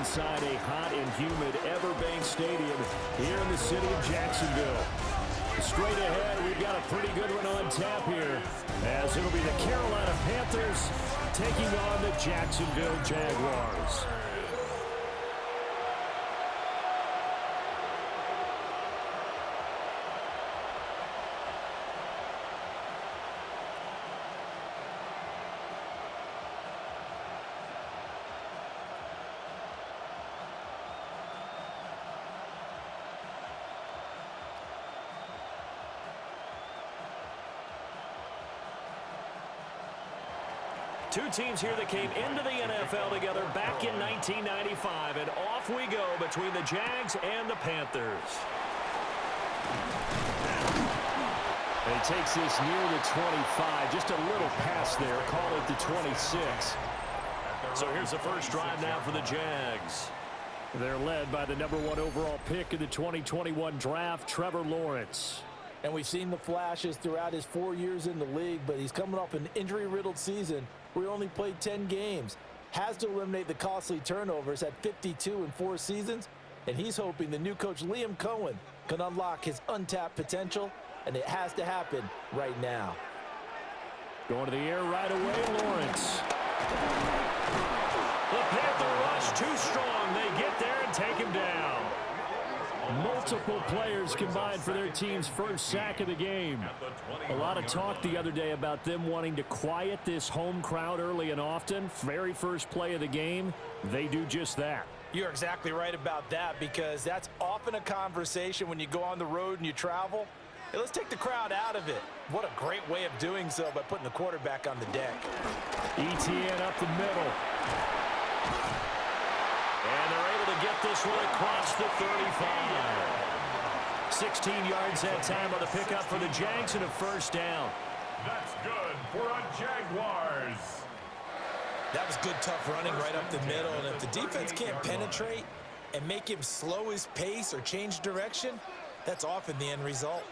inside a hot and humid Everbank Stadium here in the city of Jacksonville. Straight ahead, we've got a pretty good one on tap here, as it'll be the Carolina Panthers taking on the Jacksonville Jaguars. Two teams here that came into the NFL together back in 1995, and off we go between the Jags and the Panthers. And he takes this near the 25, just a little pass there, call it the 26. So here's the first drive now for the Jags. They're led by the #1 overall pick in the 2021 draft, Trevor Lawrence. And we've seen the flashes throughout his 4 years in the league, but he's coming off an injury-riddled season where he only played 10 games. Has to eliminate the costly turnovers at 52 in 4 seasons, and he's hoping the new coach Liam Cohen can unlock his untapped potential, and it has to happen right now. Going to the air right away, Lawrence. The Panther rush too strong. They get there and take him down. Multiple players combined for their team's first sack of the game. A lot of talk the other day about them wanting to quiet this home crowd early and often. Very first play of the game, they do just that. You're exactly right about that, because that's often a conversation when you go on the road and you travel. Hey, let's take the crowd out of it. What a great way of doing so by putting the quarterback on the deck. ETN up the middle. And they're able to get this one across the 35. 16 yards that time on the pickup for the Jags and a first down. That's good for a Jaguars. That was good, tough running right up the middle. And if the defense can't penetrate and make him slow his pace or change direction, that's often the end result.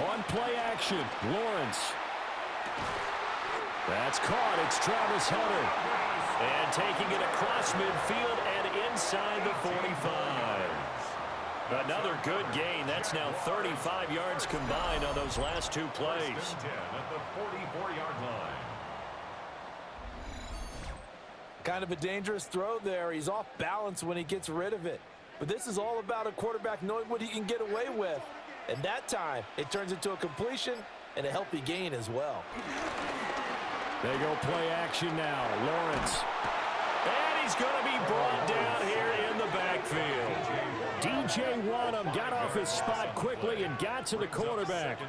On play action, Lawrence. That's caught. It's Travis Hunter. And taking it across midfield and inside the 45. Another good gain. That's now 35 yards combined on those last 2 plays. At the 44-yard line. Kind of a dangerous throw there. He's off balance when he gets rid of it. But this is all about a quarterback knowing what he can get away with. And that time, it turns into a completion and a healthy gain as well. They go play action now. Lawrence. And he's going to be brought down here in the backfield. DJ Wanham got off his spot quickly and got to the quarterback.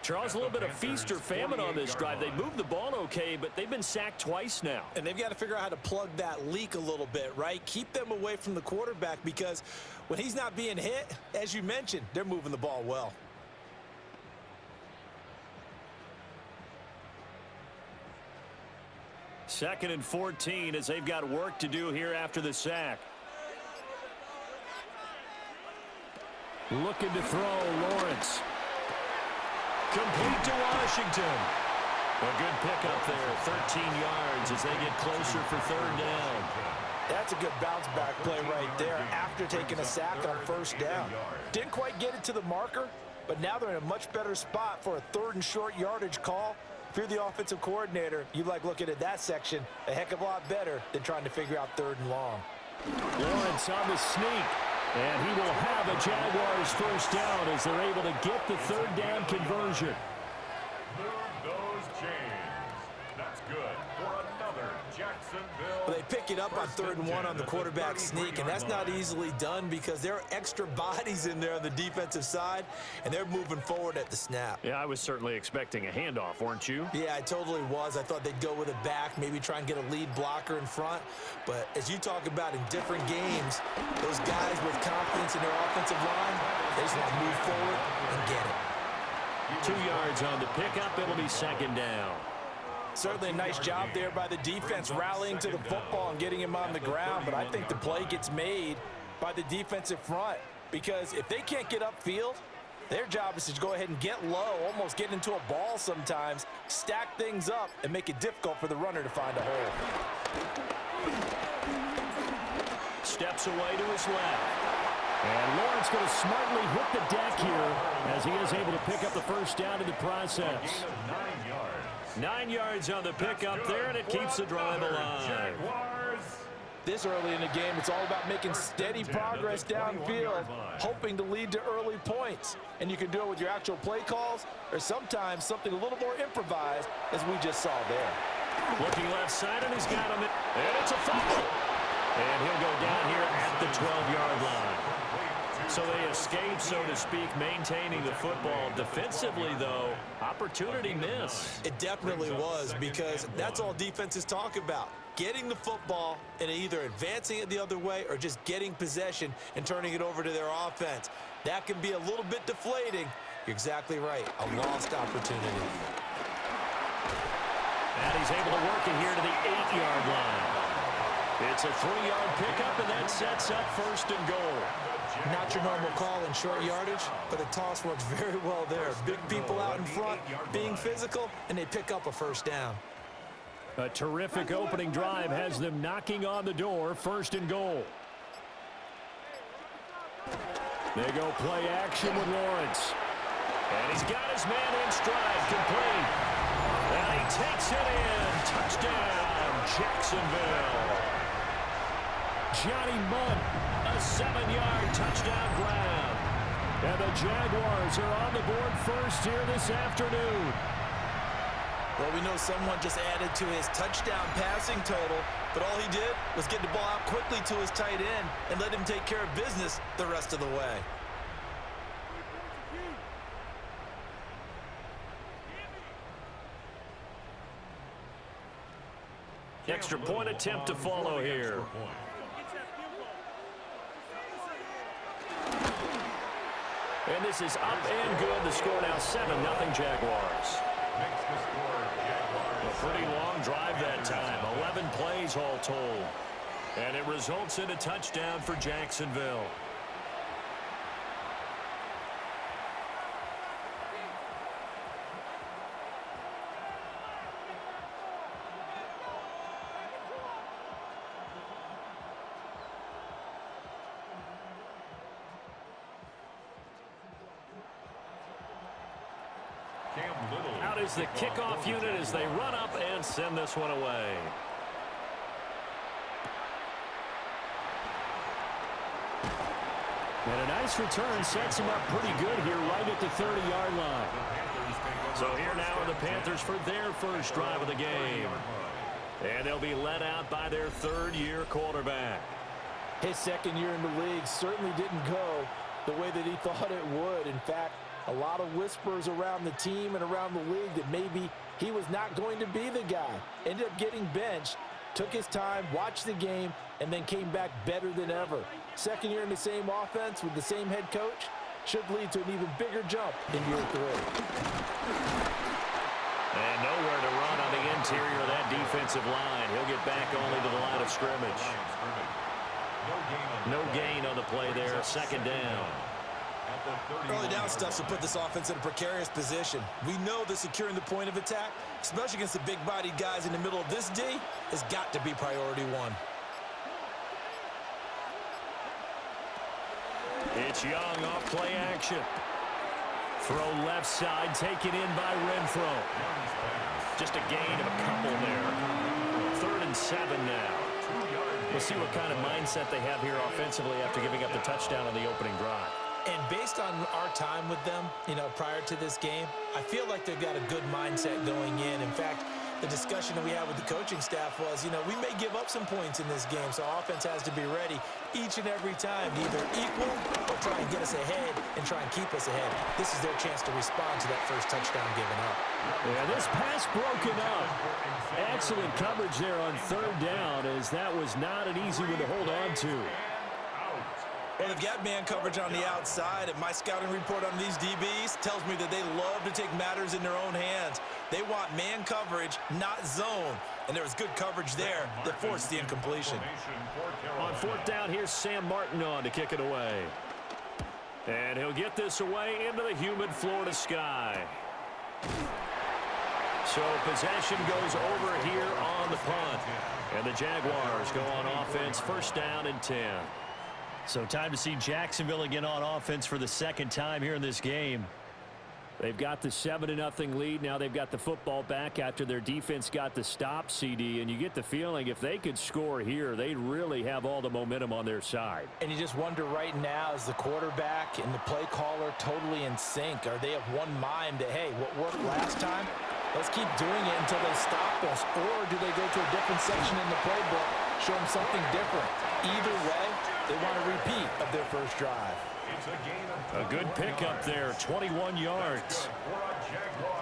Charles, a little bit of feast or famine on this drive. They moved the ball okay, but they've been sacked twice now. And they've got to figure out how to plug that leak a little bit, right? Keep them away from the quarterback, because when he's not being hit, as you mentioned, they're moving the ball well. Second and 14 as they've got work to do here after the sack. Looking to throw, Lawrence. Complete to Washington. A good pickup there, 13 yards as they get closer for third down. That's a good bounce back play right there after taking a sack on first down. Didn't quite get it to the marker, but now they're in a much better spot for a 3rd and short yardage call. If you're the offensive coordinator, you like looking at that section a heck of a lot better than trying to figure out 3rd and long. Lawrence on the sneak. And he will have a Jaguars first down as they're able to get the 3rd down conversion. Move those chains. That's good for another Jacksonville. Well, they pick it up on 3rd and 1 on the quarterback sneak, and that's not easily done because there are extra bodies in there on the defensive side, and they're moving forward at the snap. Yeah, I was certainly expecting a handoff, weren't you? Yeah, I totally was. I thought they'd go with it back, maybe try and get a lead blocker in front. But as you talk about in different games, those guys with confidence in their offensive line, they just want to move forward and get it. 2 yards on the pickup. It'll be second down. Certainly a nice job there by the defense rallying to the football and getting him on the ground, but I think the play gets made by the defensive front, because if they can't get upfield, Their job is to go ahead and get low, almost get into a ball sometimes, stack things up, and make it difficult for the runner to find a hole. Steps away to his left. And Lawrence going to smartly hit the deck here as he is able to pick up the first down in the process. 9 yards on the pickup there, and it keeps the drive alive. This early in the game, it's all about making steady progress downfield, hoping to lead to early points. And you can do it with your actual play calls or sometimes something a little more improvised, as we just saw there. Looking left side, and he's got him. And it's a fumble. And he'll go down here at the 12-yard line. So they escape, so to speak, maintaining the football. Defensively, though, opportunity miss. It definitely was, because that's all defenses talk about. Getting the football and either advancing it the other way or just getting possession and turning it over to their offense. That can be a little bit deflating. You're exactly right. A lost opportunity. And he's able to work it here to the 8-yard line. It's a 3-yard pickup, and that sets up first and goal. Not your normal call in short yardage, but the toss works very well there. Big people out in front, being physical, and they pick up a first down. A terrific opening drive has them knocking on the door, first and goal. They go play action with Lawrence. And he's got his man in stride, complete. And he takes it in. Touchdown, Jacksonville. Johnny Munn, A 7-yard touchdown grab. and the Jaguars are on the board first here this afternoon. Well, we know someone just added to his touchdown passing total, but all he did was get the ball out quickly to his tight end and let him take care of business the rest of the way. Extra point attempt to follow here. And this is up and good. The score now 7-0 Jaguars. A pretty long drive that time. 11 plays all told. And it results in a touchdown for Jacksonville. Out is the kickoff unit as they run up and send this one away. And a nice return sets him up pretty good here right at the 30-yard line. So here now are the Panthers for their first drive of the game. And they'll be led out by their third-year quarterback. His second year in the league certainly didn't go the way that he thought it would. In fact, a lot of whispers around the team and around the league that maybe he was not going to be the guy. Ended up getting benched, took his time, watched the game, and then came back better than ever. Second year in the same offense with the same head coach should lead to an even bigger jump in year 3. And nowhere to run on the interior of that defensive line. He'll get back only to the line of scrimmage. No gain on the play there. Second down. Early down stuff to put this offense in a precarious position. We know that securing the point of attack, especially against the big-bodied guys in the middle of this D, has got to be priority one. It's Young off play action. Throw left side, taken in by Renfro. Just a gain of a couple there. 3rd and 7 now. We'll see what kind of mindset they have here offensively after giving up the touchdown on the opening drive. And based on our time with them, prior to this game, I feel like they've got a good mindset going in. In fact, the discussion that we had with the coaching staff was, we may give up some points in this game, so offense has to be ready each and every time to either equal or try and get us ahead and try and keep us ahead. This is their chance to respond to that first touchdown given up. Yeah, this pass broken up. Excellent coverage there on 3rd down, as that was not an easy one to hold on to. Well, they've got man coverage on the outside, and my scouting report on these DBs tells me that they love to take matters in their own hands. They want man coverage, not zone. And there was good coverage there that forced the incompletion. On 4th down, here's Sam Martin on to kick it away. And he'll get this away into the humid Florida sky. So possession goes over here on the punt. And the Jaguars go on offense, first down and 10. So time to see Jacksonville again on offense for the second time here in this game. They've got the 7-0 lead. Now they've got the football back after their defense got the stop, CD. And you get the feeling if they could score here, they'd really have all the momentum on their side. And you just wonder right now, is the quarterback and the play caller totally in sync? Are they of one mind that, hey, what worked last time, let's keep doing it until they stop us? Or do they go to a different section in the playbook, show them something different? Either way, they want a repeat of their first drive. A good pickup there, 21 yards.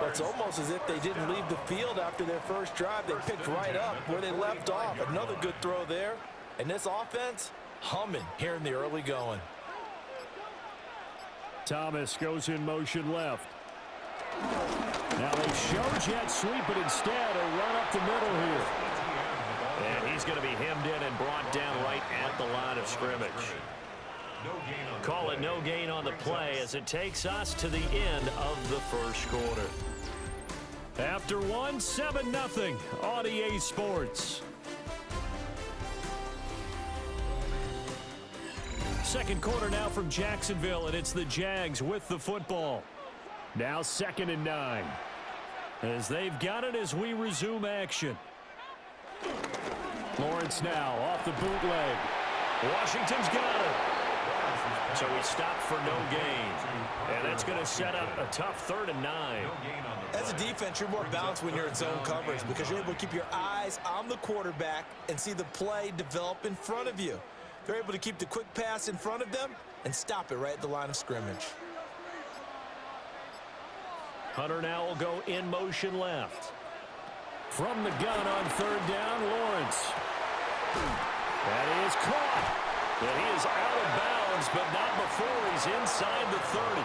It's almost as if they didn't leave the field after their first drive. They picked right up where they left off. Another good throw there. And this offense, humming here in the early going. Thomas goes in motion left. Now they show jet sweep, but instead a run up the middle here. And he's going to be hemmed in and brought down right at the line of scrimmage. Call it no gain on the play as it takes us to the end of the first quarter. After one, 7-0 on EA Sports. Second quarter now from Jacksonville, and it's the Jags with the football. Now 2nd and 9. As they've got it as we resume action. Lawrence now off the bootleg. Washington's got it. So he stopped for no gain. And that's going to set up a tough 3rd and 9. As a defense, you're more balanced when you're in zone coverage because you're able to keep your eyes on the quarterback and see the play develop in front of you. They're able to keep the quick pass in front of them and stop it right at the line of scrimmage. Hunter now will go in motion left. From the gun on 3rd down, Lawrence. That is caught. And he is out of bounds, but not before he's inside the 30.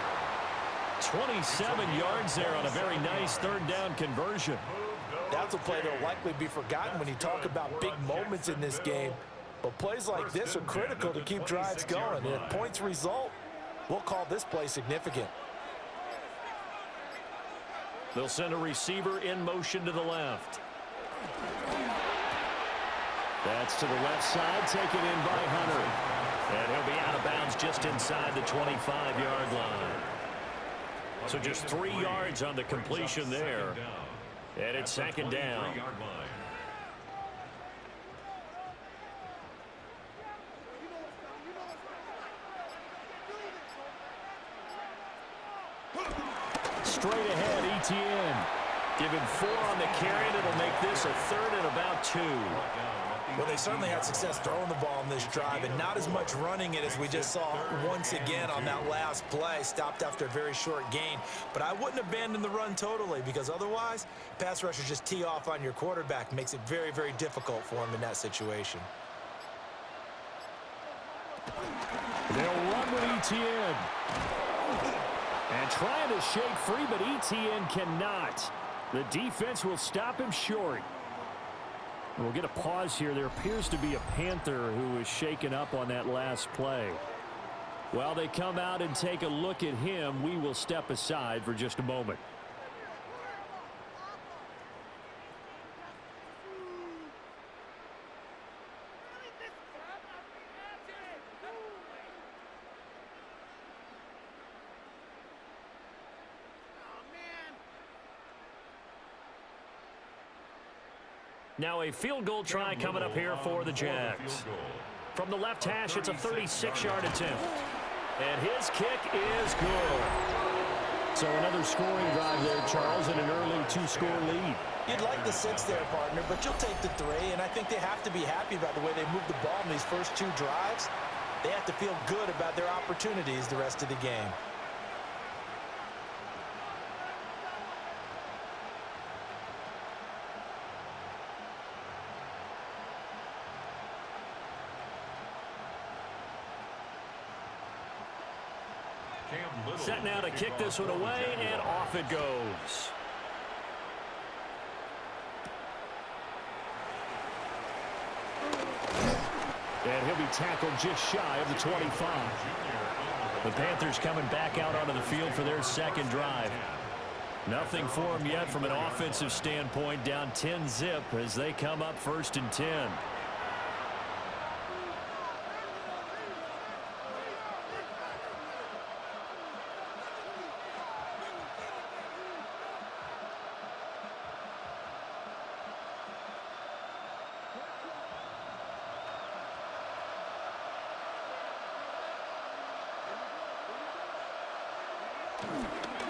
27 yards there on a very nice 3rd down conversion. That's a play that will likely be forgotten when you talk about big moments in this game. But plays like this are critical to keep drives going. And if points result, we'll call this play significant. They'll send a receiver in motion to the left. That's to the left side, taken in by Hunter. And he'll be out of bounds just inside the 25-yard line. So just 3 yards on the completion there. And it's 2nd down. Straight ahead, Etienne. Give him 4 on the carry, and it'll make this a 3rd and about 2. Well, they certainly had success throwing the ball in this drive and not as much running it as we just saw once again on that last play. Stopped after a very short gain. But I wouldn't abandon the run totally because otherwise, pass rushers just tee off on your quarterback. Makes it very, very difficult for him in that situation. They'll run with Etienne. And trying to shake free, but Etienne cannot. The defense will stop him short. We'll get a pause here. There appears to be a Panther who is shaken up on that last play. While they come out and take a look at him, we will step aside for just a moment. Now a field goal try coming up here for the Jags. From the left hash, it's a 36-yard attempt. And his kick is good. So another scoring drive there, Charles, and an early 2-score lead. You'd like the 6 there, partner, but you'll take the 3, and I think they have to be happy about the way they moved the ball in these first 2 drives. They have to feel good about their opportunities the rest of the game. Set now to kick this one away, and off it goes. And he'll be tackled just shy of the 25. The Panthers coming back out onto the field for their second drive. Nothing for them yet from an offensive standpoint, down 10-zip as they come up 1st and 10.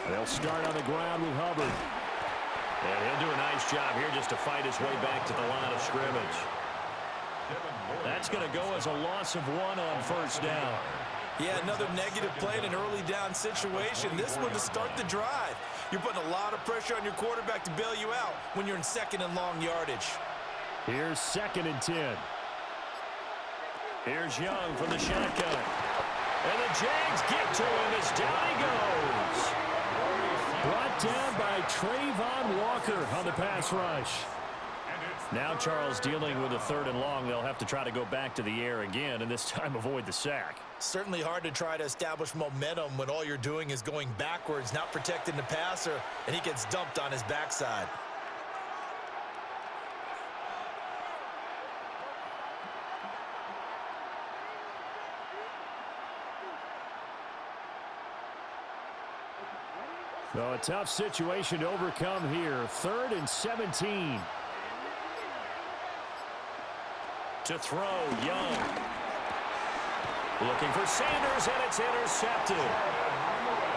They'll start on the ground with Hubbard. And he'll do a nice job here just to fight his way back to the line of scrimmage. That's going to go as a loss of 1 on 1st down. Yeah, another negative play in an early down situation. This one to start the drive. You're putting a lot of pressure on your quarterback to bail you out when you're in 2nd and long yardage. Here's 2nd and 10. Here's Young from the shotgun. And the Jags get to him as down he goes. Brought down by Trayvon Walker on the pass rush. Now Charles dealing with a 3rd and long. They'll have to try to go back to the air again and this time avoid the sack. Certainly hard to try to establish momentum when all you're doing is going backwards, not protecting the passer, and he gets dumped on his backside. So a tough situation to overcome here. 3rd and 17. To throw, Young. Looking for Sanders, and it's intercepted.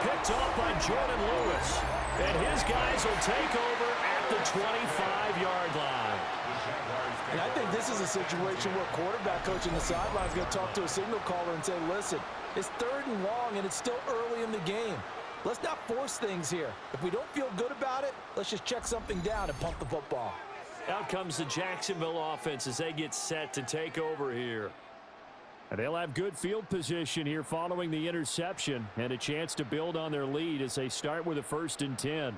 Picked off by Jordan Lewis. And his guys will take over at the 25-yard line. And I think this is a situation where quarterback coach in the sideline is going to talk to a signal caller and say, listen, it's 3rd and long, and it's still early in the game. Let's not force things here. If we don't feel good about it, let's just check something down and pump the football. Out comes the Jacksonville offense as they get set to take over here. And they'll have good field position here following the interception and a chance to build on their lead as they start with a 1st and 10.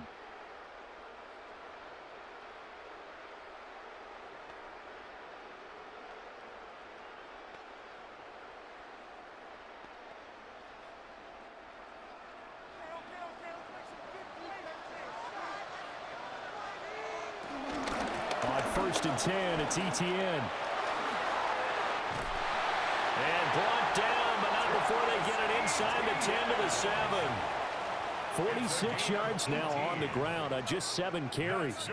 On 1st and 10, it's ETN. And brought down, but not before they get it inside the 10 to the 7. 46 yards now on the ground on just 7 carries.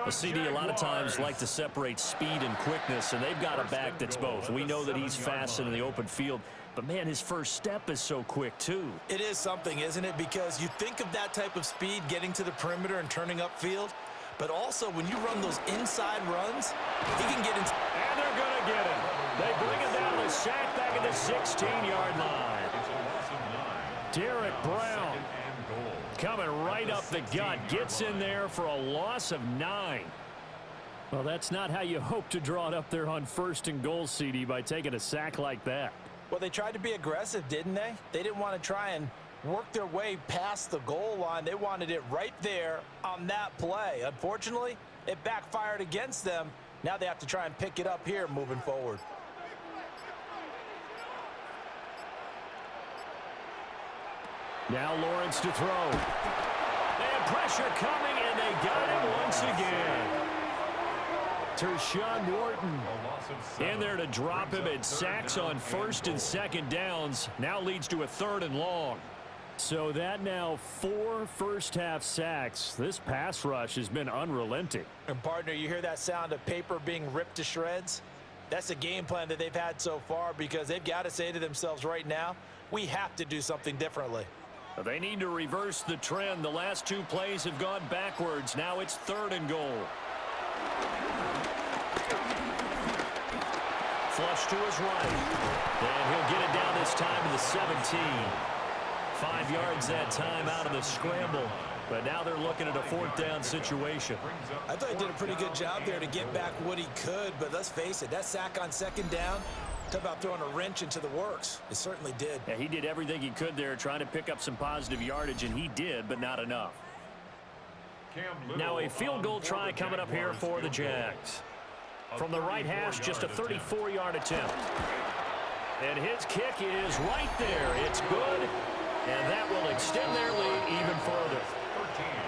The CD a lot of times like to separate speed and quickness, and they've got a back that's both. We know that he's fast in the open field, but man, his first step is so quick too. It is something, isn't it? Because you think of that type of speed getting to the perimeter and turning upfield, but also when you run those inside runs, he can get into... And they're going to get him. They bring him down the sack back at the 16-yard line. Derek Brown coming right up the gut, gets in there for a loss of 9. Well, that's not how you hope to draw it up there on 1st and goal, CD, by taking a sack like that. Well, they tried to be aggressive, didn't they? They didn't want to try and work their way past the goal line. They wanted it right there on that play. Unfortunately, it backfired against them. Now they have to try and pick it up here moving forward. Now Lawrence to throw. And pressure coming, and they got him once again. Tershawn Wharton In there to drop him, and sacks on 1st and 2nd downs. Now leads to a 3rd and long. So that now 4 first-half sacks. This pass rush has been unrelenting. And, partner, you hear that sound of paper being ripped to shreds? That's the game plan that they've had so far because they've got to say to themselves right now, we have to do something differently. They need to reverse the trend. The last 2 plays have gone backwards. Now it's 3rd and goal. Flush to his right. And he'll get it down this time to the 17. 5 yards that time out of the scramble. But now they're looking at a 4th down situation. I thought he did a pretty good job there to get back what he could, but let's face it, that sack on 2nd down, talk about throwing a wrench into the works. It certainly did. Yeah, he did everything he could there trying to pick up some positive yardage, and he did, but not enough. Now a field goal try coming up here for the Jags. From the right hash, just a 34-yard attempt. And his kick is right there. It's good, and that will extend their lead even further.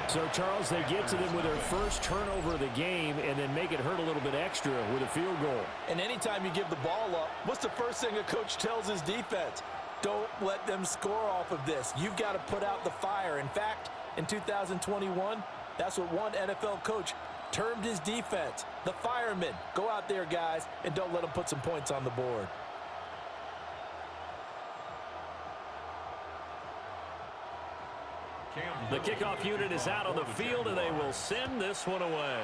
So, Charles, they get to them with their first turnover of the game and then make it hurt a little bit extra with a field goal. And anytime you give the ball up, what's the first thing a coach tells his defense? Don't let them score off of this. You've got to put out the fire. In fact, in 2021, that's what one NFL coach termed his defense, the firemen. Go out there, guys, and don't let them put some points on the board. The kickoff unit is out on the field, and they will send this one away.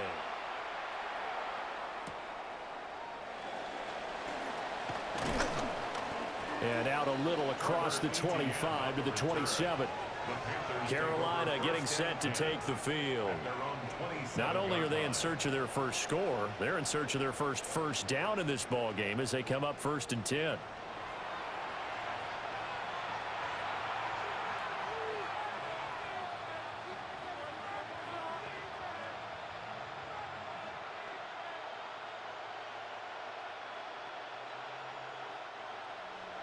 And out a little across the 25 to the 27. Carolina getting set to take the field. Not only are they in search of their first score, they're in search of their first down in this ball game as they come up 1st and 10.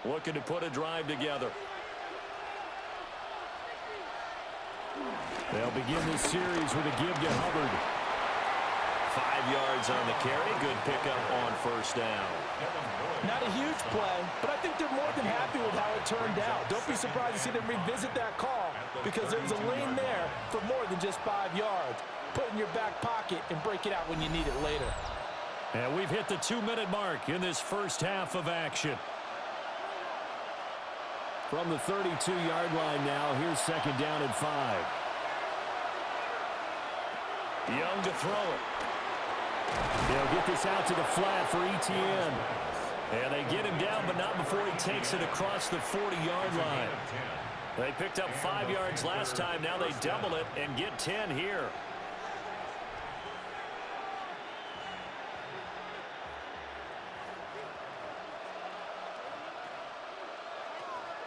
Looking to put a drive together. They'll begin this series with a give to Hubbard. 5 yards on the carry. Good pickup on 1st down. Not a huge play, but I think they're more than happy with how it turned out. Don't be surprised to see them revisit that call because there was a lane there for more than just 5 yards. Put it in your back pocket and break it out when you need it later. And we've hit the 2-minute mark in this first half of action. From the 32-yard line now, here's 2nd down and 5. Young to throw it. They'll get this out to the flat for ETN. And they get him down, but not before he takes it across the 40-yard line. They picked up 5 yards last time. Now they double it and get 10 here.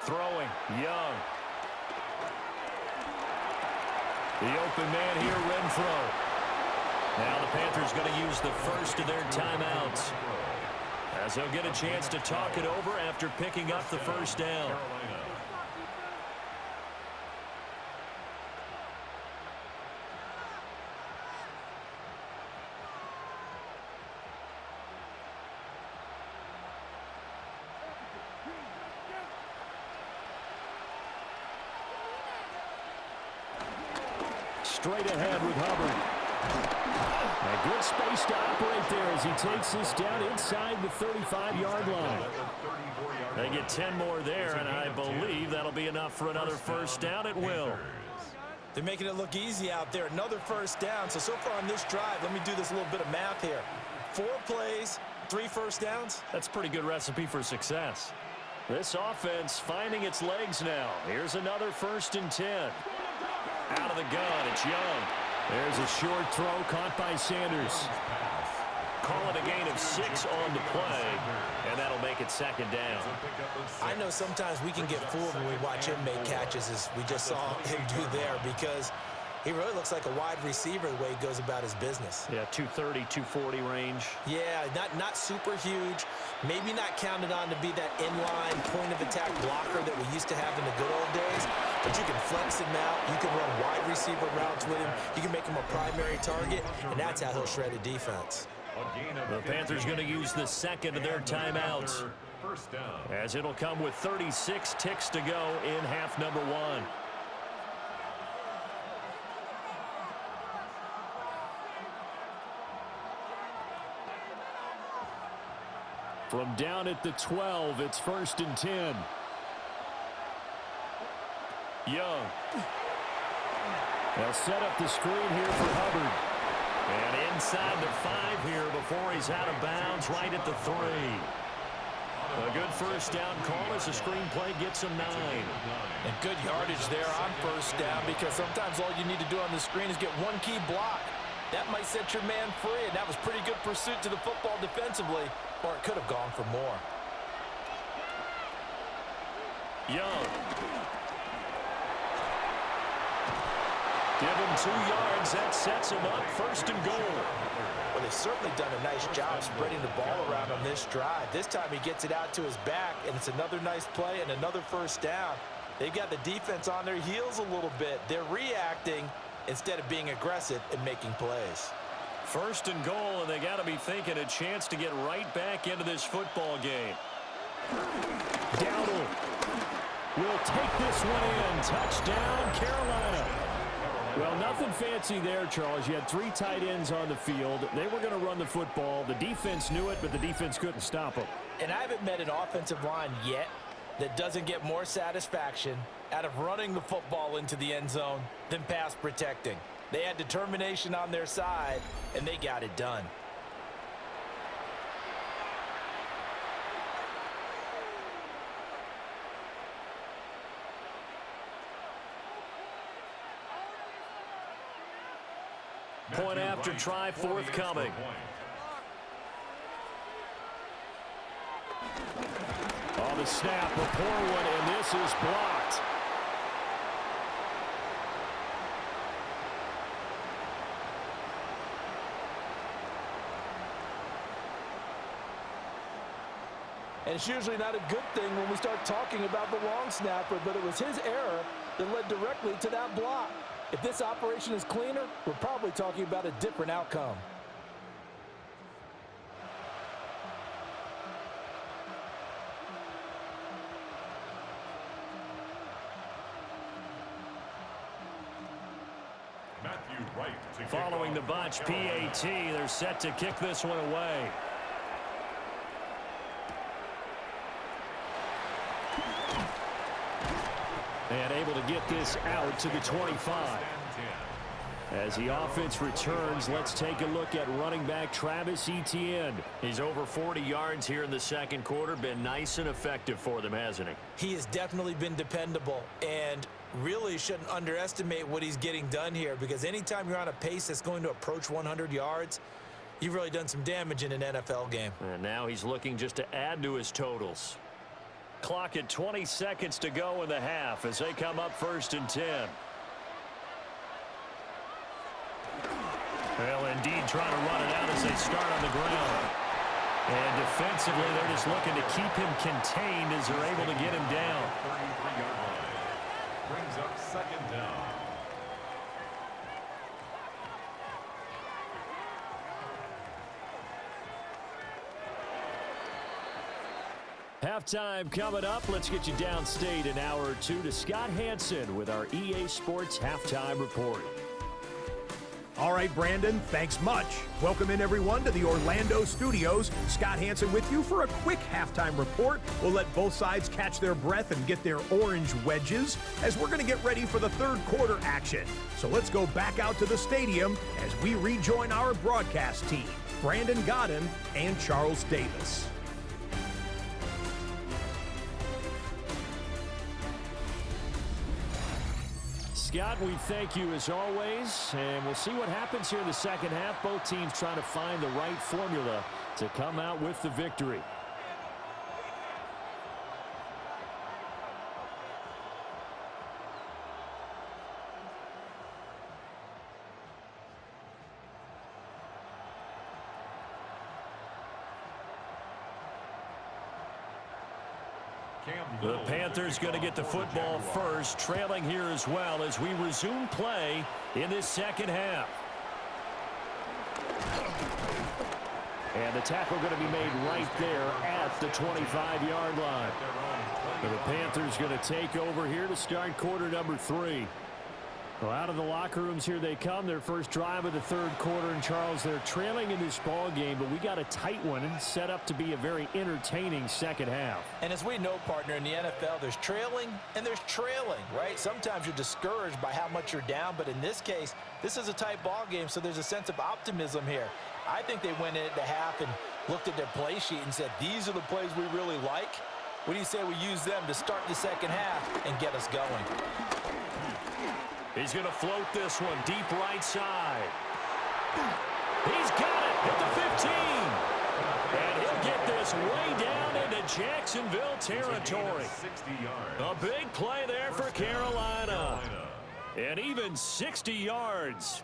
Throwing, Young. The open man here, Renfro. Now the Panthers going to use the first of their timeouts, as they'll get a chance to talk it over after picking up the 1st down. Straight ahead with Hubbard. A good space to operate there as he takes this down inside the 35-yard line. They get 10 more there, and I believe that'll be enough for another 1st down. It will. They're making it look easy out there. Another 1st down. So far on this drive, let me do this little bit of math here. 4 plays, 3 1st downs. That's a pretty good recipe for success. This offense finding its legs now. Here's another 1st and 10. Out of the gun, it's Young. There's a short throw caught by Sanders. Call it a gain of 6 on the play, and that'll make it 2nd down. I know sometimes we can get fooled when we watch him make catches, as we just saw him do there, because he really looks like a wide receiver the way he goes about his business. Yeah, 230, 240 range. Yeah, not super huge. Maybe not counted on to be that inline point-of-attack blocker that we used to have in the good old days. But you can flex him out. You can run wide receiver routes with him. You can make him a primary target, and that's how he'll shred a defense. The Panthers going to use the 2nd of their timeouts, as it'll come with 36 ticks to go in half number 1. From down at the 12, it's 1st and 10. Young. They'll set up the screen here for Hubbard. And inside the 5 here before he's out of bounds, right at the 3. A good 1st down call as the screenplay gets him 9. And good yardage there on 1st down, because sometimes all you need to do on the screen is get one key block. That might set your man free, and that was pretty good pursuit to the football defensively, or it could have gone for more. Young. Give him 2 yards. That sets him up 1st and goal. Well, they've certainly done a nice job spreading the ball around on this drive. This time he gets it out to his back, and it's another nice play and another 1st down. They've got the defense on their heels a little bit. They're reacting instead of being aggressive and making plays. 1st and goal, and they got to be thinking a chance to get right back into this football game. Dowdle will take this one in. Touchdown, Carolina. Well, nothing fancy there, Charles. You had 3 tight ends on the field. They were going to run the football. The defense knew it, but the defense couldn't stop them. And I haven't met an offensive line yet that doesn't get more satisfaction out of running the football into the end zone than pass protecting. They had determination on their side, and they got it done. Point after try forthcoming. On the snap, a poor one, and this is blocked. And it's usually not a good thing when we start talking about the long snapper, but it was his error that led directly to that block. If this operation is cleaner, we're probably talking about a different outcome. Following the bunch, PAT, they're set to kick this one away. And able to get this out to the 25. As the offense returns, let's take a look at running back Travis Etienne. He's over 40 yards here in the 2nd quarter. Been nice and effective for them, hasn't he? He has definitely been dependable, and really shouldn't underestimate what he's getting done here, because anytime you're on a pace that's going to approach 100 yards, you've really done some damage in an NFL game. And now he's looking just to add to his totals. Clock at 20 seconds to go in the half as they come up 1st and 10. Well, indeed, trying to run it out as they start on the ground. And defensively, they're just looking to keep him contained as they're able to get him down. 33-yard line. Brings up 2nd down. Halftime coming up. Let's get you downstate an hour or 2 to Scott Hansen with our EA Sports Halftime Report. All right, Brandon, thanks much. Welcome in, everyone, to the Orlando studios. Scott Hansen with you for a quick halftime report. We'll let both sides catch their breath and get their orange wedges as we're going to get ready for the 3rd quarter action. So let's go back out to the stadium as we rejoin our broadcast team, Brandon Godden and Charles Davis. Scott, we thank you as always, and we'll see what happens here in the 2nd half. Both teams trying to find the right formula to come out with the victory. The Panthers going to get the football first, trailing here as well as we resume play in this 2nd half. And the tackle going to be made right there at the 25-yard line. And the Panthers going to take over here to start quarter number 3. Well, out of the locker rooms here they come. Their first drive of the 3rd quarter. And, Charles, they're trailing in this ball game, but we got a tight one set up to be a very entertaining 2nd half. And as we know, partner, in the NFL, there's trailing and there's trailing, right? Sometimes you're discouraged by how much you're down, but in this case, this is a tight ball game, so there's a sense of optimism here. I think they went in at the half and looked at their play sheet and said, these are the plays we really like. What do you say we use them to start the 2nd half and get us going? He's going to float this one deep right side. He's got it at the 15. And he'll get this way down into Jacksonville territory. A big play there for Carolina. And even 60 yards.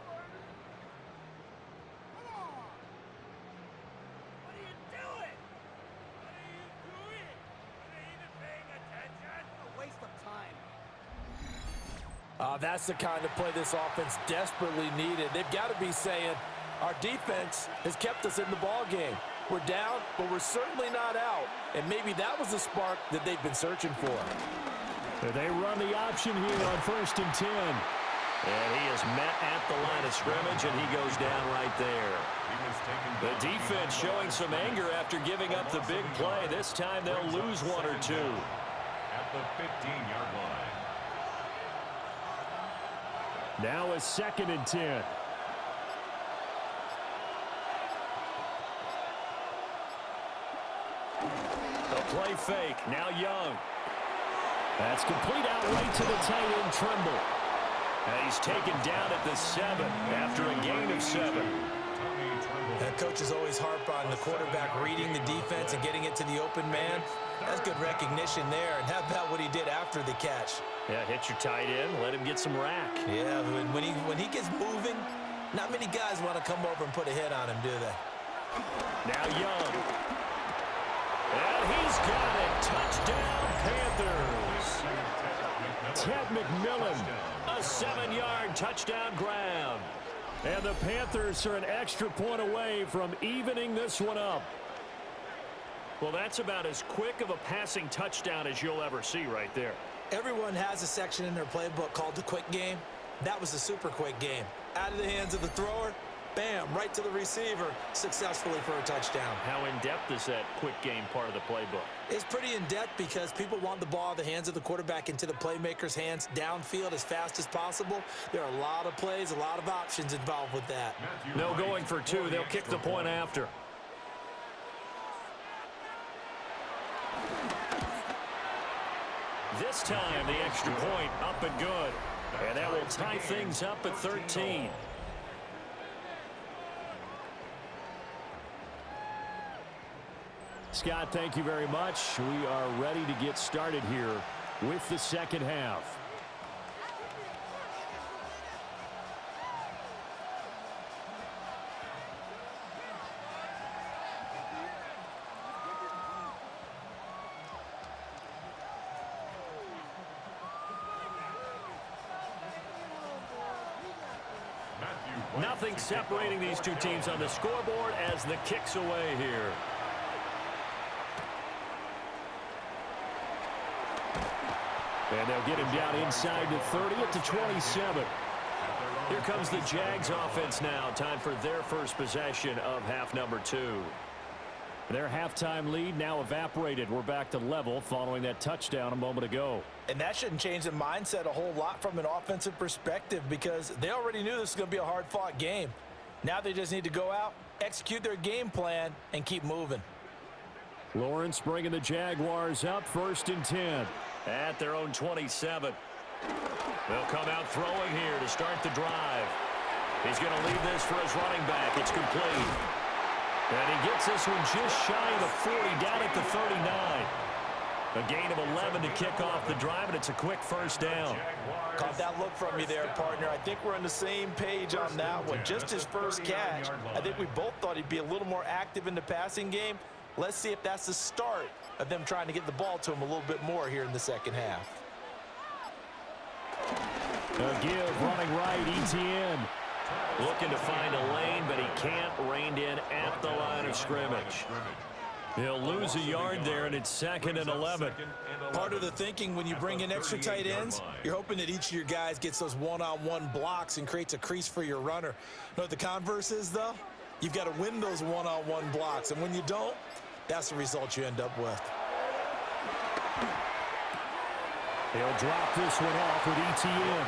That's the kind of play this offense desperately needed. They've got to be saying, our defense has kept us in the ball game. We're down, but we're certainly not out. And maybe that was the spark that they've been searching for. They run the option here on 1st and 10. And he is met at the line of scrimmage, and he goes down right there. The defense showing some anger after giving up the big play. This time they'll lose one or two. At the 15-yard line. Now a 2nd and 10. A play fake. Now Young. That's complete out right to the tight end, Trimble. And he's taken down at the 7 after a gain of 7. And coaches always harp on the quarterback reading the defense and getting it to the open man. That's good recognition there. And how about what he did after the catch? Yeah, hit your tight end, let him get some rack. Yeah, when he gets moving, not many guys want to come over and put a hit on him, do they? Now Young. And he's got it. Touchdown, Panthers. Ted McMillan. A 7-yard touchdown ground. And the Panthers are an extra point away from evening this one up. Well, that's about as quick of a passing touchdown as you'll ever see right there. Everyone has a section in their playbook called the quick game. That was the super quick game. Out of the hands of the thrower, bam, right to the receiver, successfully for a touchdown. How in-depth is that quick game part of the playbook? It's pretty in-depth because people want the ball out of the hands of the quarterback into the playmaker's hands downfield as fast as possible. There are a lot of plays, a lot of options involved with that. No going for two. They'll kick the point after. This time, the extra point up and good. And that will tie things up at 13. Scott, thank you very much. We are ready to get started here with the second half. Nothing separating these two teams on the scoreboard as the kick's away here. And they'll get him down inside the 30 at the 27. Here comes the Jags offense now. Time for their first possession of half number 2. Their halftime lead now evaporated. We're back to level following that touchdown a moment ago. And that shouldn't change the mindset a whole lot from an offensive perspective because they already knew this was going to be a hard-fought game. Now they just need to go out, execute their game plan, and keep moving. Lawrence bringing the Jaguars up 1st and 10. At their own 27. They'll come out throwing here to start the drive. He's going to leave this for his running back. It's complete. And he gets this one just shy of the 40, down at the 39. A gain of 11 to kick off the drive, and it's a quick first down. Caught that look from you there, partner. I think we're on the same page on that one. Just his first catch, I think we both thought he'd be a little more active in the passing game. Let's see if that's the start of them trying to get the ball to him a little bit more here in the second half. A give running right, ETN. Looking to find a lane, but he can't. Reined in at the line of scrimmage. He'll lose a yard there, and it's 2nd and 11. Part of the thinking when you bring in extra tight ends, you're hoping that each of your guys gets those one-on-one blocks and creates a crease for your runner. You know what the converse is, though? You've got to win those one-on-one blocks, and when you don't, that's the result you end up with. He'll drop this one off with ETN.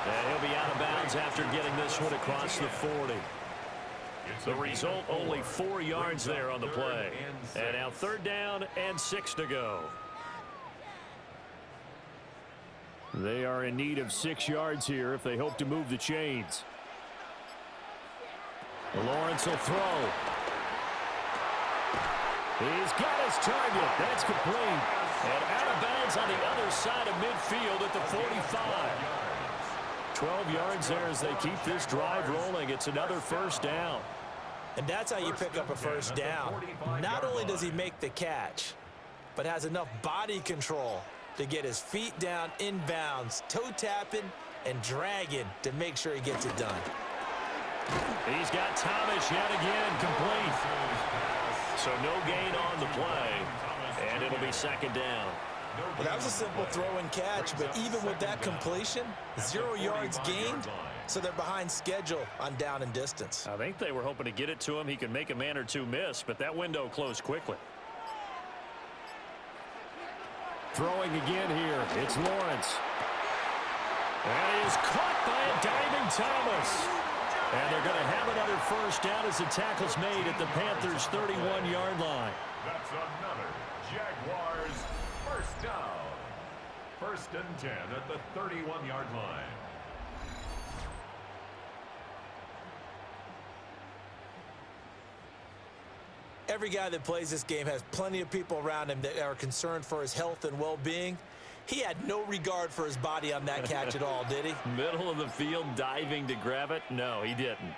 And he'll be out of bounds after getting this one across the 40. The result, only 4 yards there on the play. And now 3rd down and 6 to go. They are in need of 6 yards here if they hope to move the chains. Lawrence will throw. He's got his target. That's complete. And out of bounds on the other side of midfield at the 45. 12 yards there as they keep this drive rolling. It's another first down. And that's how you pick up a first down. Not only does he make the catch, but has enough body control to get his feet down inbounds, toe tapping and dragging to make sure he gets it done. He's got Thomas yet again complete. So no gain on the play, and it'll be second down. Well, that was a simple throw and catch, but even with that completion, 0 yards gained, so they're behind schedule on down and distance. I think they were hoping to get it to him. He could make a man or two miss, but that window closed quickly. Throwing again here, it's Lawrence. And he is caught by a diving Thomas. And they're going to have another first down as the tackle's made at the Panthers' 31-yard line. That's another Jaguars first down. 1st and 10 at the 31-yard line. Every guy that plays this game has plenty of people around him that are concerned for his health and well-being. He had no regard for his body on that catch at all, did he? Middle of the field, diving to grab it? No, he didn't.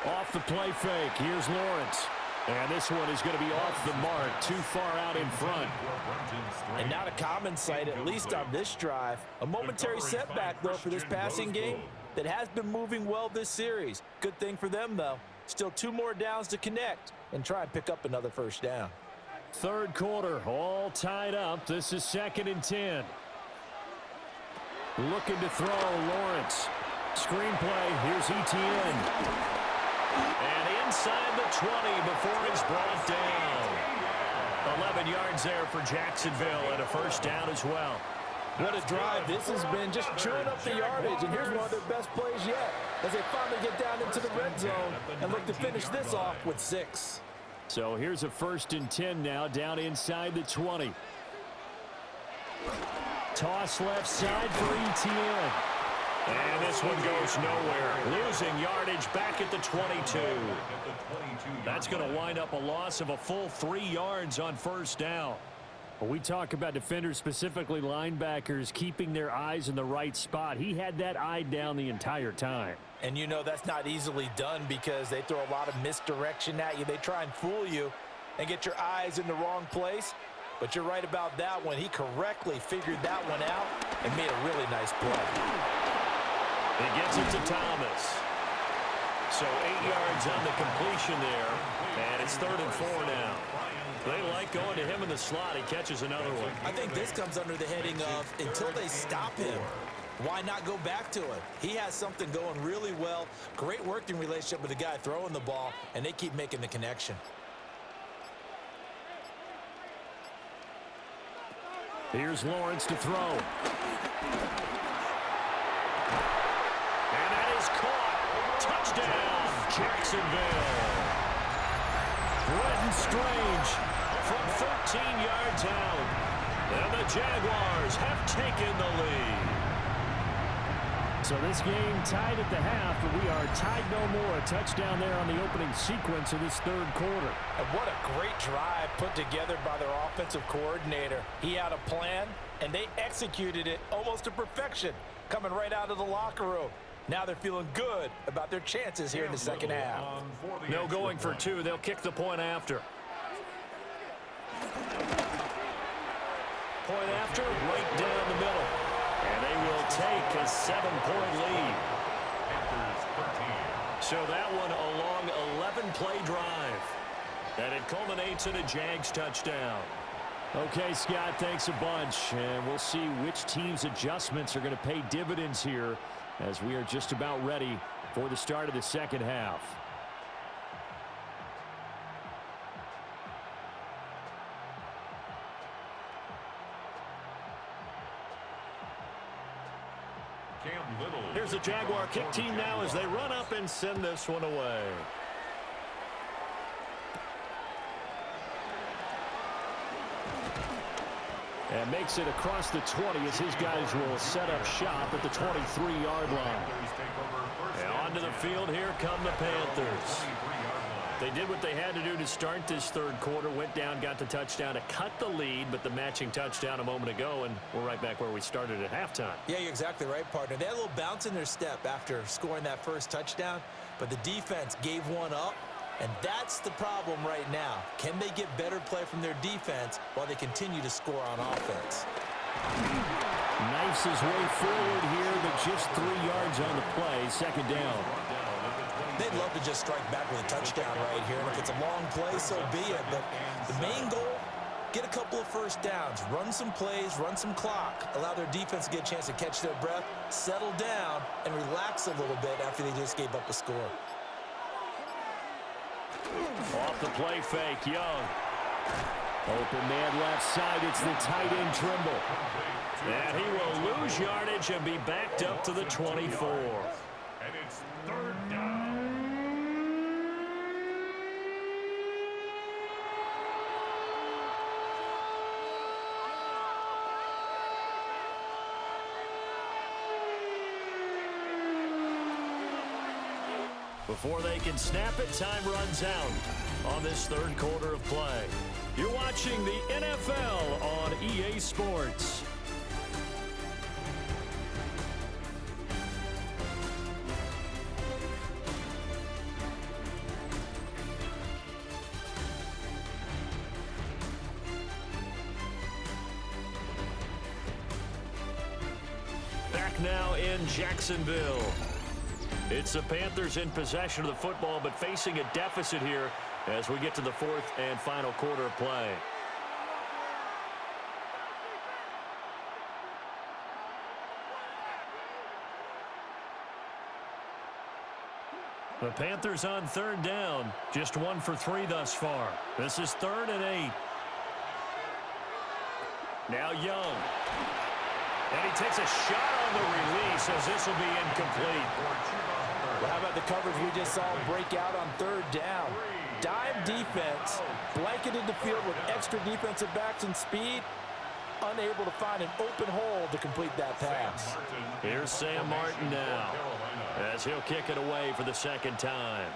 Off the play fake, here's Lawrence. And this one is going to be off the mark, too far out in front. And not a common sight, at least on this drive. A momentary setback, though, for this passing game that has been moving well this series. Good thing for them, though. Still 2 more downs to connect and try and pick up another first down. Third quarter, all tied up. This is 2nd and 10. Looking to throw, Lawrence. Screenplay, here's Etienne. And inside the 20 before he's brought down. 11 yards there for Jacksonville and a first down as well. What a drive this has been, just chewing up the yardage. And here's one of their best plays yet as they finally get down into the red zone and look to finish this off with 6. So here's a 1st and 10 now, down inside the 20. Toss left side for Etienne. And this one goes nowhere. Losing yardage back at the 22. That's going to wind up a loss of a full 3 yards on first down. When we talk about defenders, specifically linebackers, keeping their eyes in the right spot, he had that eye down the entire time. And you know that's not easily done because they throw a lot of misdirection at you. They try and fool you and get your eyes in the wrong place. But you're right about that one. He correctly figured that one out and made a really nice play. He gets it to Thomas. So 8 yards on the completion there. And it's 3rd and 4 now. They like going to him in the slot. He catches another one. I think this comes under the heading of until they stop him, why not go back to it? He has something going really well. Great working relationship with the guy throwing the ball, and they keep making the connection. Here's Lawrence to throw. And that is caught. Touchdown, Jacksonville. Brenton Strange from 13 yards out. And the Jaguars have taken the lead. So this game tied at the half, but we are tied no more. A touchdown there on the opening sequence of this 3rd quarter. And what a great drive put together by their offensive coordinator. He had a plan, and they executed it almost to perfection, coming right out of the locker room. Now they're feeling good about their chances here in the second half. No going for 2. They'll kick the point after. Point after, right down the middle. And they will take a 7-point lead. So that one a long 11-play drive. And it culminates in a Jags touchdown. Okay, Scott, thanks a bunch. And we'll see which team's adjustments are going to pay dividends here as we are just about ready for the start of the second half. Here's the Jaguar kick team now as they run up and send this one away. And makes it across the 20 as his guys will set up shop at the 23-yard line. And onto the field, here come the Panthers. They did what they had to do to start this third quarter. Went down, got the touchdown to cut the lead, but the matching touchdown a moment ago, and we're right back where we started at halftime. Yeah, you're exactly right, partner. They had a little bounce in their step after scoring that first touchdown, but the defense gave one up, and that's the problem right now. Can they get better play from their defense while they continue to score on offense? Knifes his way forward here, but just 3 yards on the play. Second down. They'd love to just strike back with a touchdown right here, and if it's a long play, so be it. But the main goal, get a couple of first downs, run some plays, run some clock, allow their defense to get a chance to catch their breath, settle down, and relax a little bit after they just gave up a score. Off the play fake, Young. Open man left side. It's the tight end Trimble. And he will lose yardage and be backed up to the 24. And it's third down. Before they can snap it, time runs out on this third quarter of play. You're watching the NFL on EA Sports. Back now in Jacksonville. It's the Panthers in possession of the football, but facing a deficit here as we get to the fourth and final quarter of play. The Panthers on third down, just 1 for 3 thus far. This is 3rd and 8. Now Young. And he takes a shot on the release as this will be incomplete. Well, how about the coverage we just saw break out on third down? Dime defense, blanketed the field with extra defensive backs and speed, unable to find an open hole to complete that pass. Here's Sam Martin now as he'll kick it away for the second time.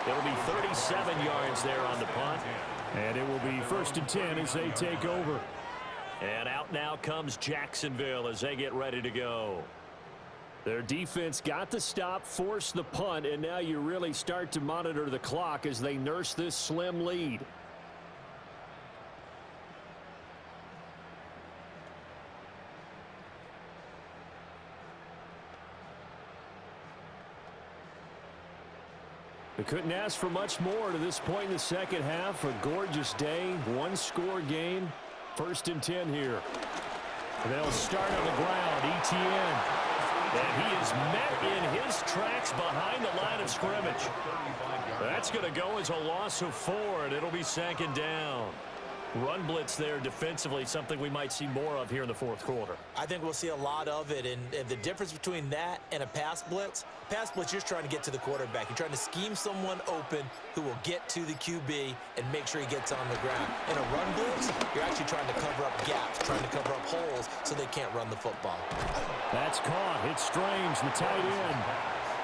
It'll be 37 yards there on the punt. And it will be 1st and 10 as they take over. And out now comes Jacksonville as they get ready to go. Their defense got the stop, forced the punt, and now you really start to monitor the clock as they nurse this slim lead. They couldn't ask for much more to this point in the second half. A gorgeous day, 1-score game. 1st and 10 here. They'll start on the ground. ETN. And he is met in his tracks behind the line of scrimmage. That's going to go as a loss of 4, and it'll be 2nd down. Run blitz there defensively, something we might see more of here in the fourth quarter. I think we'll see a lot of it, and the difference between that and a pass blitz, you're just trying to get to the quarterback. You're trying to scheme someone open who will get to the QB and make sure he gets on the ground. In a run blitz, you're actually trying to cover up gaps, trying to cover up holes so they can't run the football. That's caught. It's Strange, the tight end.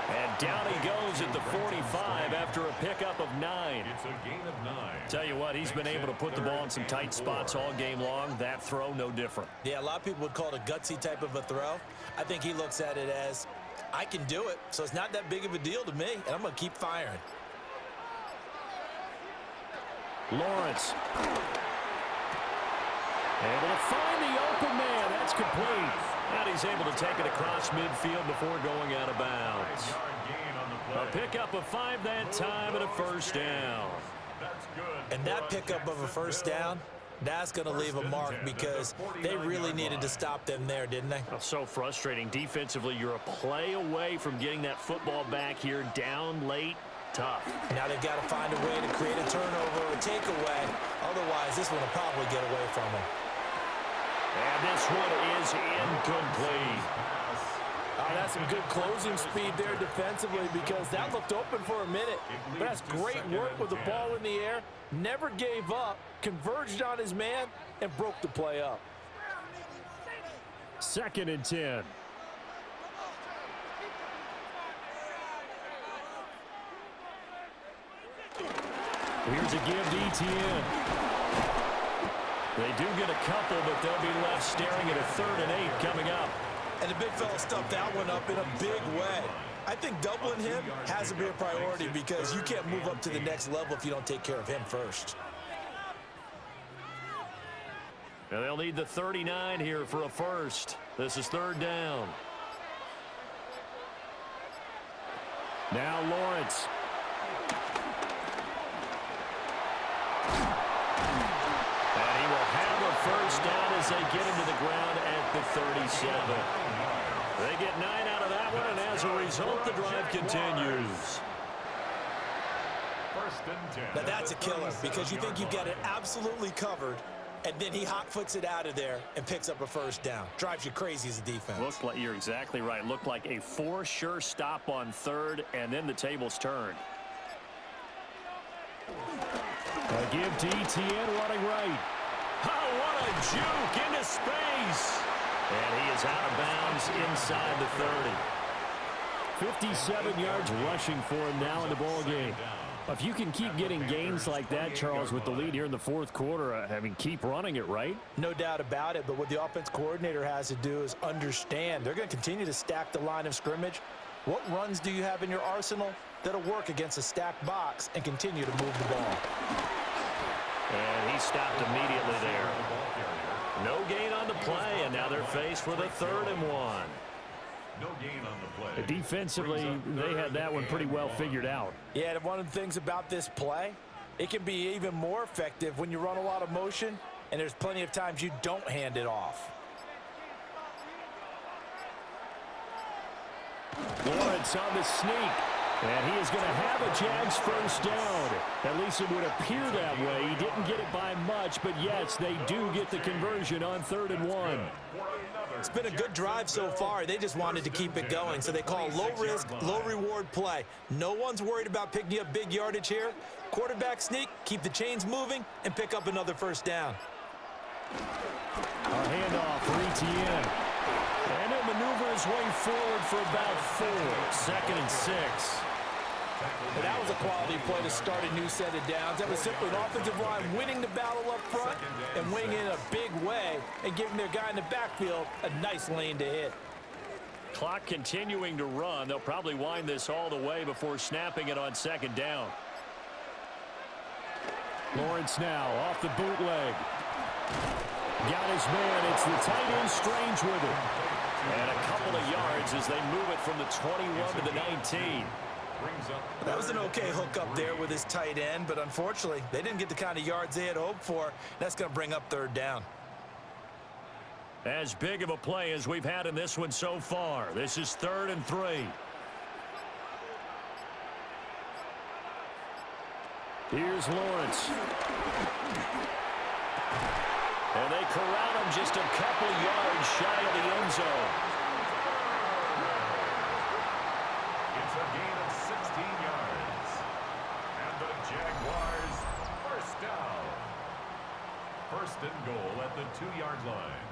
And down he goes at the 45 after a pickup of 9. It's a gain of 9. Tell you what, he's been able to put the ball in some tight spots all game long. That throw, no different. Yeah, a lot of people would call it a gutsy type of a throw. I think he looks at it as, I can do it, so it's not that big of a deal to me, and I'm going to keep firing. Lawrence. Able to find the open man. That's complete. And he's able to take it across midfield before going out of bounds. A pickup of 5 that time and a 1st down. And that pickup of a 1st down, that's going to leave a mark because they really needed to stop them there, didn't they? So frustrating. Defensively, you're a play away from getting that football back here down late. Tough. Now they've got to find a way to create a turnover or a takeaway. Otherwise, this one will probably get away from them. And this one is incomplete. That's some good closing speed there defensively because that looked open for a minute. But that's great work with the ball in the air. Never gave up, converged on his man, and broke the play up. 2nd and 10. Here's a give to ETN. They do get a couple, but they'll be left staring at a 3rd and 8 coming up. And the big fella stuffed that one up in a big way. I think doubling him has to be a priority because you can't move up to the next level if you don't take care of him first. Now they'll need the 39 here for a first. This is 3rd down. Now Lawrence. And he will have a first down as they get him to the ground at the 37. They get 9 out of that one, and as a result, the drive continues. Now that's a killer because you think you've got it absolutely covered, and then he hot-foots it out of there and picks up a first down. Drives you crazy as a defense. Looked like, you're exactly right. Looked like a for-sure stop on 3rd, and then the tables turned. A give to ETN running right. Oh, what a juke into space. And he is out of bounds inside the 30. 57 yards rushing for him now in the ball game. If you can keep getting gains like that, Charles, with the lead here in the 4th quarter, I mean, keep running it, right? No doubt about it, but what the offense coordinator has to do is understand they're going to continue to stack the line of scrimmage. What runs do you have in your arsenal that'll work against a stacked box and continue to move the ball? And he stopped immediately there. No gain on the play, and now they're faced with a 3rd and 1. No gain on the play. Defensively, they had that one pretty well figured out. Yeah, and one of the things about this play, it can be even more effective when you run a lot of motion, and there's plenty of times you don't hand it off. Lawrence on the sneak. And he is going to have a Jags first down. At least it would appear that way. He didn't get it by much, but yes, they do get the conversion on 3rd and 1. It's been a good drive so far. They just wanted to keep it going, so they call low-risk, low-reward play. No one's worried about picking up big yardage here. Quarterback sneak, keep the chains moving, and pick up another first down. A handoff for ETN. And he'll maneuver his way forward for about 4. 2nd and 6. And that was a quality play to start a new set of downs. That was simply an offensive line winning the battle up front and winning it in a big way and giving their guy in the backfield a nice lane to hit. Clock continuing to run. They'll probably wind this all the way before snapping it on 2nd down. Lawrence now off the bootleg. Got his man. It's the tight end Strange with it. And a couple of yards as they move it from the 21 to the 19. That was an okay hook up there with his tight end, but unfortunately, they didn't get the kind of yards they had hoped for. That's going to bring up 3rd down. As big of a play as we've had in this one so far. This is 3rd and 3. Here's Lawrence. And they corral him just a couple yards shy of the end zone. It's a gain of 16 yards. And the Jaguars first down. 1st and goal at the 2-yard line.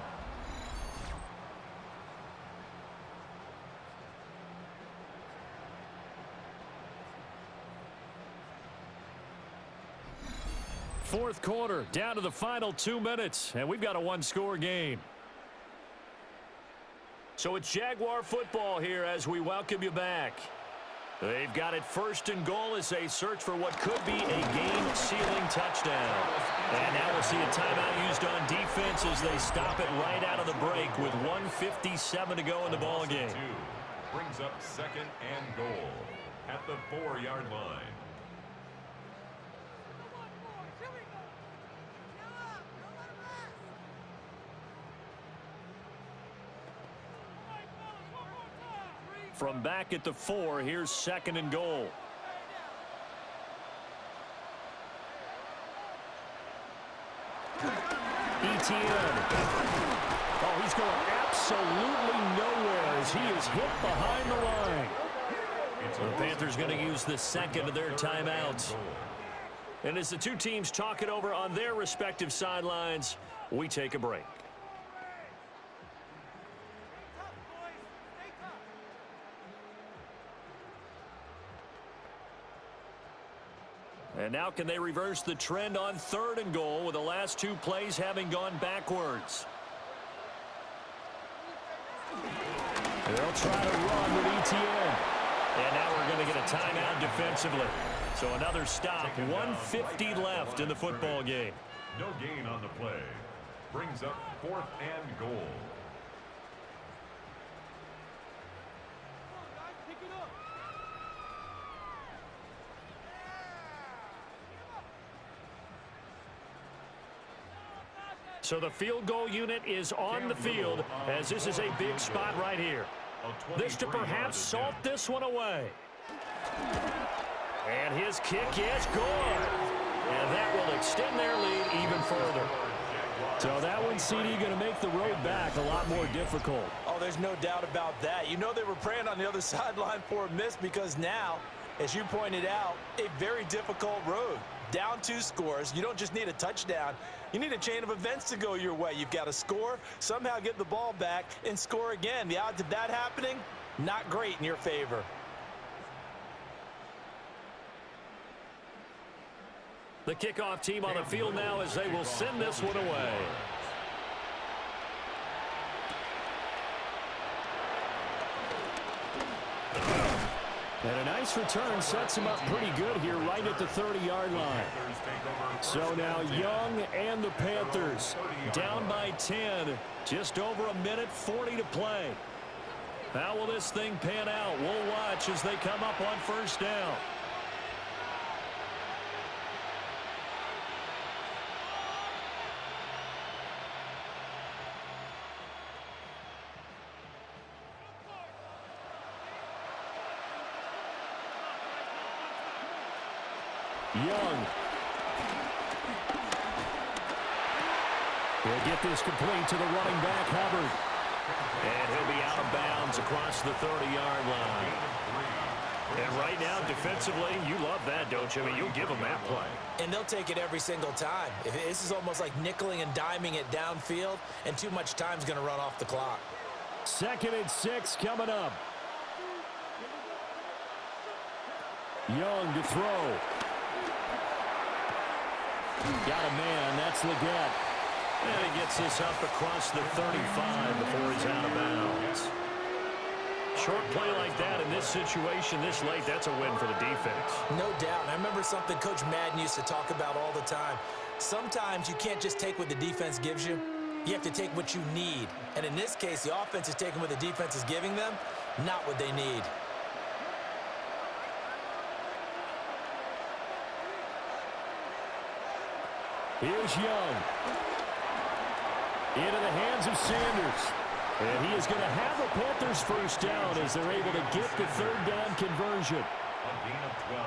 Fourth quarter, down to the final 2 minutes, and we've got a 1-score game. So it's Jaguar football here as we welcome you back. They've got it 1st and goal as they search for what could be a game-sealing touchdown. And now we'll see a timeout used on defense as they stop it right out of the break with 1:57 to go in the ballgame. Brings up 2nd and goal at the 4-yard line. From back at the 4, here's 2nd and goal. ETN. Oh, he's going absolutely nowhere as he is hit behind the line. The Panthers going to use the 2nd of their timeouts. And as the two teams talk it over on their respective sidelines, we take a break. And now can they reverse the trend on 3rd and goal with the last 2 plays having gone backwards? They'll try to run with ETN. And now we're going to get a timeout defensively. So another stop, 1:50 left in the football game. No gain on the play. Brings up 4th and goal. So the field goal unit is on the field as this is a big spot right here. This to perhaps salt this one away. And his kick is good. And that will extend their lead even further. So that one, CD, going to make the road back a lot more difficult. Oh, there's no doubt about that. You know they were praying on the other sideline for a miss because now, as you pointed out, a very difficult road. Down 2 scores. You don't just need a touchdown. You need a chain of events to go your way. You've got to score, somehow get the ball back, and score again. The odds of that happening, not great in your favor. The kickoff team on the field now as they will send this one away. And a nice return sets him up pretty good here right at the 30-yard line. So now Young and the Panthers Down by 10. Just over a minute 40 to play. How will this thing pan out? We'll watch as they come up on 1st down. Young. He'll get this complete to the running back, Hubbard. And he'll be out of bounds across the 30-yard line. And right now, defensively, you love that, don't you? I mean, you'll give them that play. And they'll take it every single time. This is almost like nickeling and diming it downfield, and too much time's going to run off the clock. 2nd and 6 coming up. Young to throw. Got a man. That's Leggett. And he gets this up across the 35 before he's out of bounds. Short play like that in this situation this late, that's a win for the defense. No doubt. And I remember something Coach Madden used to talk about all the time. Sometimes you can't just take what the defense gives you. You have to take what you need. And in this case, the offense is taking what the defense is giving them, not what they need. Here's Young. Into the hands of Sanders. And he is going to have the Panthers 1st down as they're able to get the 3rd down conversion.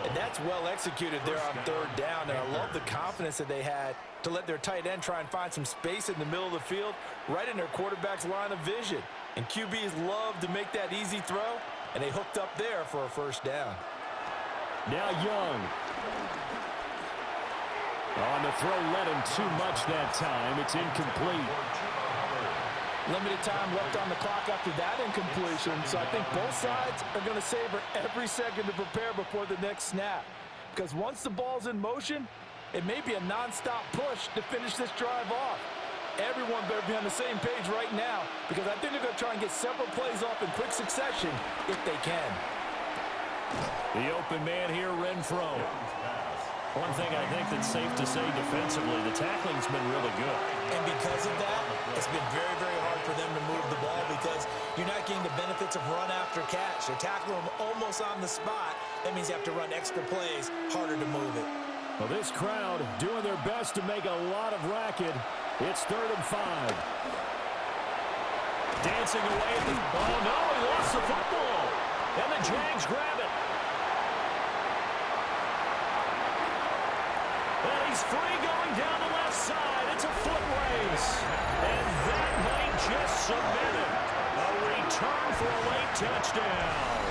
And that's well executed there on 3rd down. And I love the confidence that they had to let their tight end try and find some space in the middle of the field, right in their quarterback's line of vision. And QBs love to make that easy throw, and they hooked up there for a 1st down. Now Young. On the throw, led him too much that time. It's incomplete. Limited time left on the clock after that incompletion, so I think both sides are going to savor every second to prepare before the next snap. Because once the ball's in motion, it may be a nonstop push to finish this drive off. Everyone better be on the same page right now, because I think they're going to try and get several plays off in quick succession if they can. The open man here, Renfro. One thing I think that's safe to say defensively, the tackling's been really good. And because of that, it's been very, very hard for them to move the ball because you're not getting the benefits of run after catch. They're tackling them almost on the spot. That means you have to run extra plays, harder to move it. Well, this crowd doing their best to make a lot of racket. It's 3rd and 5. Dancing away at the... Oh, no, he lost the football. And the Jags grab it. And he's free going down the left side. It's a foot race. And that might just submit it. A return for a late touchdown.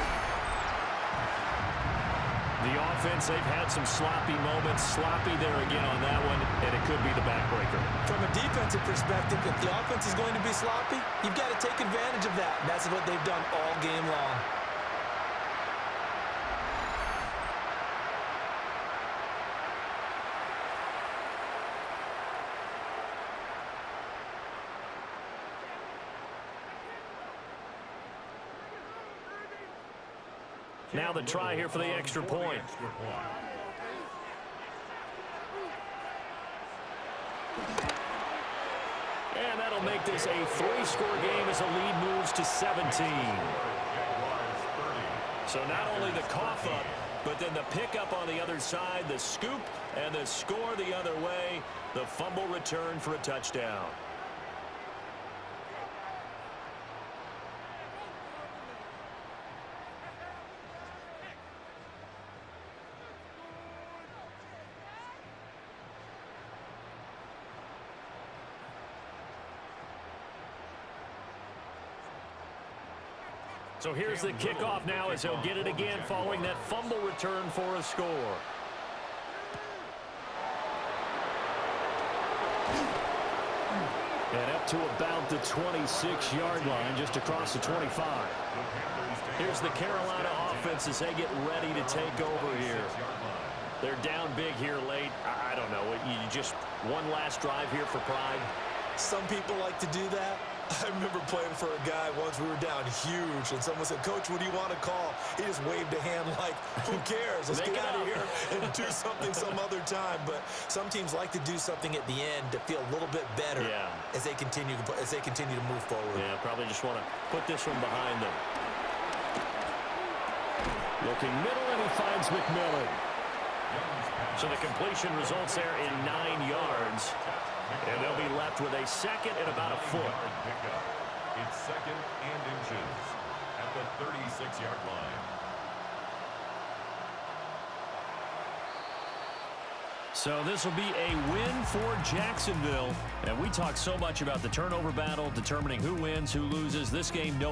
The offense, they've had some sloppy moments. Sloppy there again on that one, and it could be the backbreaker. From a defensive perspective, if the offense is going to be sloppy, you've got to take advantage of that. And that's what they've done all game long. Now the try here for the extra point. And that'll make this a 3-score game as the lead moves to 17. So not only the cough up, but then the pickup on the other side, the scoop, and the score the other way, the fumble return for a touchdown. So here's the kickoff now as he'll get it again following that fumble return for a score. And up to about the 26-yard line, just across the 25. Here's the Carolina offense as they get ready to take over here. They're down big here late. I don't know. You just one last drive here for pride. Some people like to do that. I remember playing for a guy once. We were down huge, and someone said, "Coach, what do you want to call?" He just waved a hand like, "Who cares? Let's get out of here and do something some other time." But some teams like to do something at the end to feel a little bit better as they continue to move forward. Yeah, probably just want to put this one behind them. Looking middle, and he finds McMillan. So the completion results there in 9 yards. And they'll be left with a second and about a foot. It's second and inches at the 36-yard line. So this will be a win for Jacksonville. And we talk so much about the turnover battle, determining who wins, who loses. This game, no